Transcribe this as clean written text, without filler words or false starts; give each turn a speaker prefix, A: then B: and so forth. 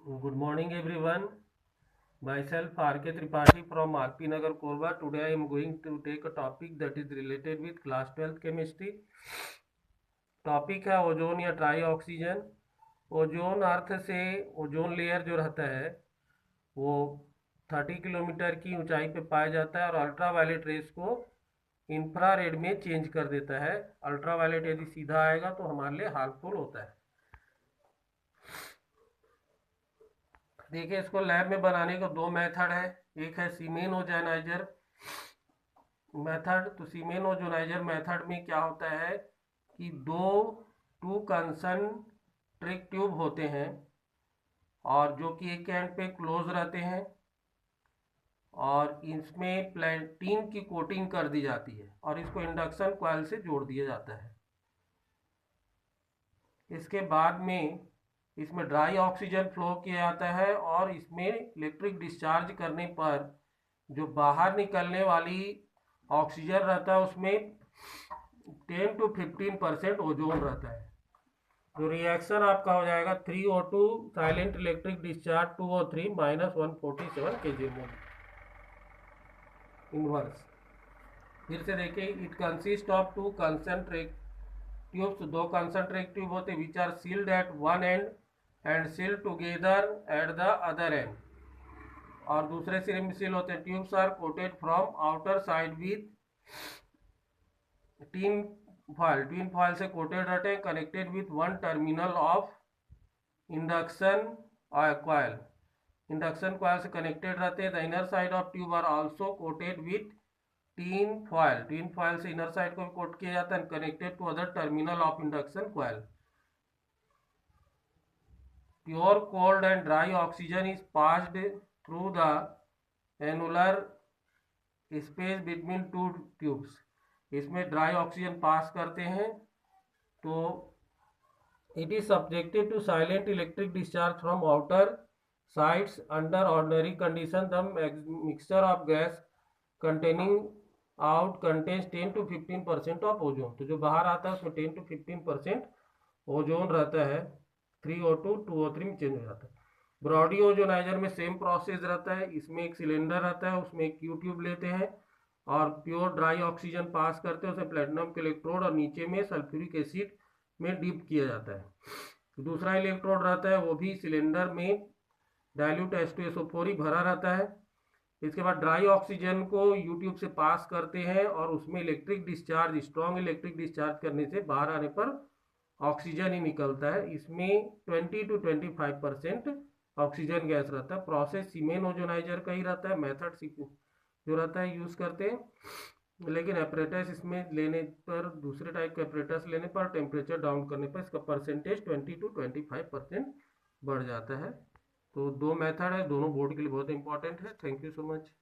A: Good morning everyone. Myself R.K. Tripathi from R.P. Nagar, Korba. Today I am going to take a topic that is related with class 12th chemistry. Topic है ozone या try oxygen. Ozone अर्थ से ozone layer जो रहता है वो 30 kilometre की ऊंचाई पे पाया जाता है और अल्ट्रावायलेट रेस को इंफ्रारेड में चेंज कर देता है। अल्ट्रावायलेट यदि सीधा आएगा तो हमारे लिए हार्मफुल होता है। देखिए, इसको लैब में बनाने का दो मेथड है। एक है सीमेन ओजोनाइजर मेथड। तो सीमेन ओजोनाइजर मेथड में क्या होता है कि टू कंसंट्रिक ट्यूब होते हैं और जो कि एक एंड पे क्लोज रहते हैं और इसमें प्लेटिन की कोटिंग कर दी जाती है और इसको इंडक्शन कॉइल से जोड़ दिया जाता है। इसके बाद में इसमें ड्राई ऑक्सीजन फ्लो किया जाता है और इसमें इलेक्ट्रिक डिस्चार्ज करने पर जो बाहर निकलने वाली ऑक्सीजन रहता है उसमें 10 to 15% ओजोन रहता है। जो रिएक्शन आपका हो जाएगा 3O2 silent electric discharge 2O3 -147 kJ mole inverse. फिर से देखिए, it consist of two concentrate tubes. दो कंसंट्रेट ट्यूब होते which are sealed at one end and sealed together at the other end. और दूसरे सिरे में सील होते हैं। Tubes are coated from outer side with tin foil से coated रहते हैं, connected with one terminal of induction coil. Induction coil से कनेक्टेड रहते हैं। The inner side of tube are also coated with tin foil से inner side को भी coat किया जाता है, connected to other terminal of induction coil. Pure cold and dry oxygen is passed through the annular space between two tubes. इसमें dry oxygen pass करते हैं तो it is subjected to silent electric discharge from outer sides under ordinary condition. The mixture of gas containing out contains 10 to 15% of ozone. तो जो बाहर आता है उसमें 10 to 15% ओजोन रहता है। 3O2 2O3 में चेंज हो जाता है। ब्रॉडी ओजोनाइजर में सेम प्रोसेस रहता है। इसमें एक सिलेंडर रहता है, उसमें एक क्यू ट्यूब लेते हैं और प्योर ड्राई ऑक्सीजन पास करते हैं, उसे प्लेटिनम के इलेक्ट्रोड और नीचे में सल्फ्यूरिक एसिड में डिप किया जाता है। दूसरा इलेक्ट्रोड रहता है वो भी सिलेंडर में डाइल्यूट H2SO4 ही भरा रहता है। इसके बाद ड्राई ऑक्सीजन को यू ट्यूब से पास करते हैं और उसमें electric discharge, strong electric discharge करने से बाहर आने पर ऑक्सीजन ही निकलता है। इसमें 20 to 25% ऑक्सीजन गैस रहता है। प्रोसेस सीमेन ओजोनाइजर का ही रहता है। मेथड जो रहता है यूज करते हैं, लेकिन एपरेटस इसमें लेने पर, दूसरे टाइप के एपरेटस लेने पर, टेम्परेचर डाउन करने पर इसका परसेंटेज 20 to 25% बढ़ जाता है। तो दो मेथड है, दोनों बोर्ड के लिए बहुत इंपॉर्टेंट है। Thank you so much.